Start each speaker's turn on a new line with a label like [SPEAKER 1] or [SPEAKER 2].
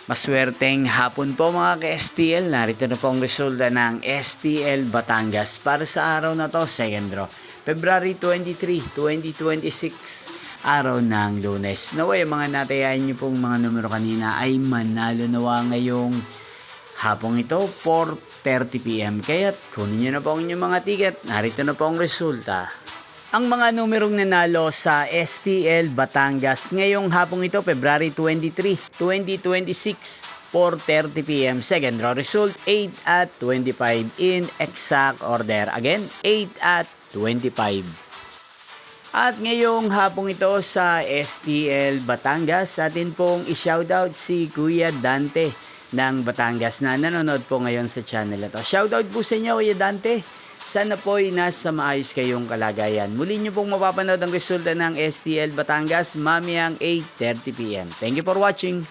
[SPEAKER 1] Maswerteng hapon po mga ka-STL. Narito na po ang resulta ng STL Batangas para sa araw na to, second draw. February 23, 2026, araw ng Lunes. Naway, mga natayain niyo pong mga numero kanina ay manalo nawa ngayong hapong ito, 4:30 PM. Kaya't kunin niyo na po ang inyong mga ticket. Narito na po ang resulta. Ang mga numerong nanalo sa STL Batangas ngayong hapong ito, February 23, 2026, 4:30 PM. Second draw result, 8 at 25 in exact order. Again, 8 at 25. At ngayong hapong ito sa STL Batangas, atin pong i-shoutout si Kuya Dante ng Batangas na nanonood po ngayon sa channel ito. Shoutout po sa inyo, Kuya Dante. Sana po'y nasa maayos kayong kalagayan. Muli nyo pong mapapanood ang resulta ng STL Batangas mamayang 8:30 PM. Thank you for watching.